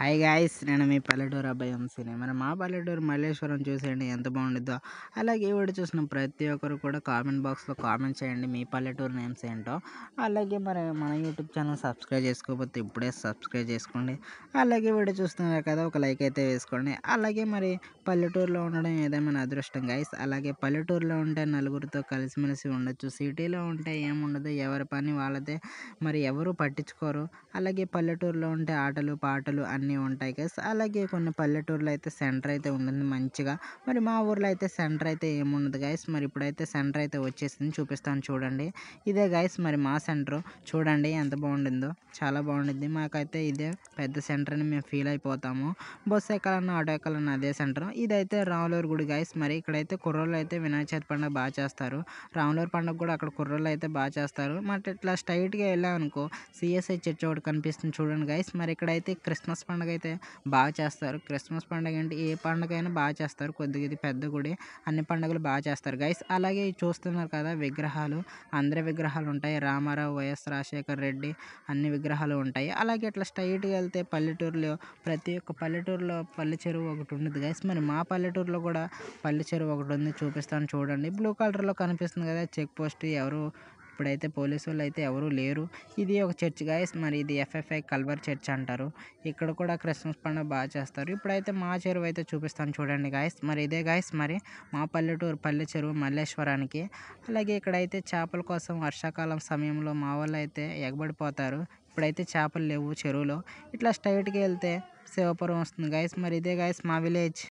Hi guys, నేను మీ పల్లెటూరు అబ్బాయి వంశీని. మరి మా పల్లెటూరు మల్లేశ్వరం చూసేయండి ఎంత బాగుండిద్దో. అలాగే ఈ వీడియో చూసిన ప్రతి ఒక్కరు కూడా కామెంట్ బాక్స్లో కామెంట్ చేయండి మీ పల్లెటూరు నేమ్స్ ఏంటో. అలాగే మరి మన యూట్యూబ్ ఛానల్ సబ్స్క్రైబ్ చేసుకోకపోతే ఇప్పుడే సబ్స్క్రైబ్ చేసుకోండి. అలాగే వీడియో చూస్తున్నారు కదా, ఒక లైక్ అయితే వేసుకోండి. అలాగే మరి పల్లెటూరులో ఉండడం ఏదేమైనా అదృష్టం గాయ్స్. అలాగే పల్లెటూరులో ఉంటే నలుగురితో కలిసిమెలిసి ఉండొచ్చు. సిటీలో ఉంటే ఏముండదు, ఎవరి పని వాళ్ళదే, మరి ఎవరు పట్టించుకోరు. అలాగే పల్లెటూరులో ఉంటే ఆటలు పాటలు అన్నీ ఉంటాయి గైస్. అలాగే కొన్ని పల్లెటూరులో అయితే సెంటర్ అయితే ఉంటుంది మంచిగా. మరి మా ఊర్లో అయితే సెంటర్ అయితే ఏముండదు గైస్. మరి ఇప్పుడైతే సెంటర్ అయితే వచ్చేసింది, చూపిస్తాను చూడండి. ఇదే గైస్ మరి మా సెంటర్. చూడండి ఎంత బాగుండిందో, చాలా బాగుండిద్ది. మాకైతే ఇదే పెద్ద సెంటర్ అని మేము ఫీల్ అయిపోతాము. బస్సు ఎక్కాలన్నా ఆటో ఎక్కాలన్నా అదే సెంటర్. ఇదైతే రాములూరు గుడి గైస్. మరి ఇక్కడైతే కుర్రోళ్ళు అయితే వినాయక చవితి పండుగ బాగా చేస్తారు. రాములూరు పండుగ కూడా అక్కడ కుర్రోళ్ళు అయితే బాగా చేస్తారు. మరి ఇట్లా స్ట్రైట్గా వెళ్ళామనుకో సిఎస్ఐ చర్చ్ ఒకటి కనిపిస్తుంది చూడండి గైస్. మరి ఇక్కడైతే క్రిస్మస్ పండుగ అయితే బాగా చేస్తారు. క్రిస్మస్ పండుగ అంటే ఏ పండుగ అయినా బాగా చేస్తారు. కొద్దిగా ఇది పెద్ద గుడి, అన్ని పండుగలు బాగా చేస్తారు గైస్. అలాగే చూస్తున్నారు కదా విగ్రహాలు, అందరి విగ్రహాలు ఉంటాయి. రామారావు, వైఎస్ రాజశేఖర్ రెడ్డి అన్ని విగ్రహాలు ఉంటాయి. అలాగే ఇట్లా స్ట్రైట్గా వెళ్తే పల్లెటూరులో ప్రతి ఒక్క పల్లెటూరులో పల్లె చెరువు ఒకటి ఉంటుంది గైస్. మరి మా పల్లెటూరులో కూడా పల్లె చెరువు ఒకటి ఉంది, చూపిస్తాను చూడండి. బ్లూ కలర్లో కనిపిస్తుంది కదా చెక్ పోస్ట్. ఎవరు ఇప్పుడైతే పోలీసు వాళ్ళు అయితే ఎవరు లేరు. ఇది ఒక చర్చ్ గైస్. మరి ఇది ఎఫ్ఎఫ్ఐ కల్వర్ చర్చ్ అంటారు. ఇక్కడ కూడా క్రిస్మస్ పండుగ బాగా చేస్తారు. ఇప్పుడైతే మా చెరువు అయితే చూపిస్తాను చూడండి గాయస్. మరి ఇదే గాయస్ మరి మా పల్లెటూరు పల్లె చెరువు మల్లేశ్వరానికి. అలాగే ఇక్కడైతే చేపల కోసం వర్షాకాలం సమయంలో మా వాళ్ళు అయితే ఎగబడిపోతారు. ఇప్పుడైతే చేపలు లేవు చెరువులో. ఇట్లా స్ట్రైట్గా వెళ్తే శివపురం వస్తుంది గాయస్. మరి ఇదే గాయస్ మా విలేజ్.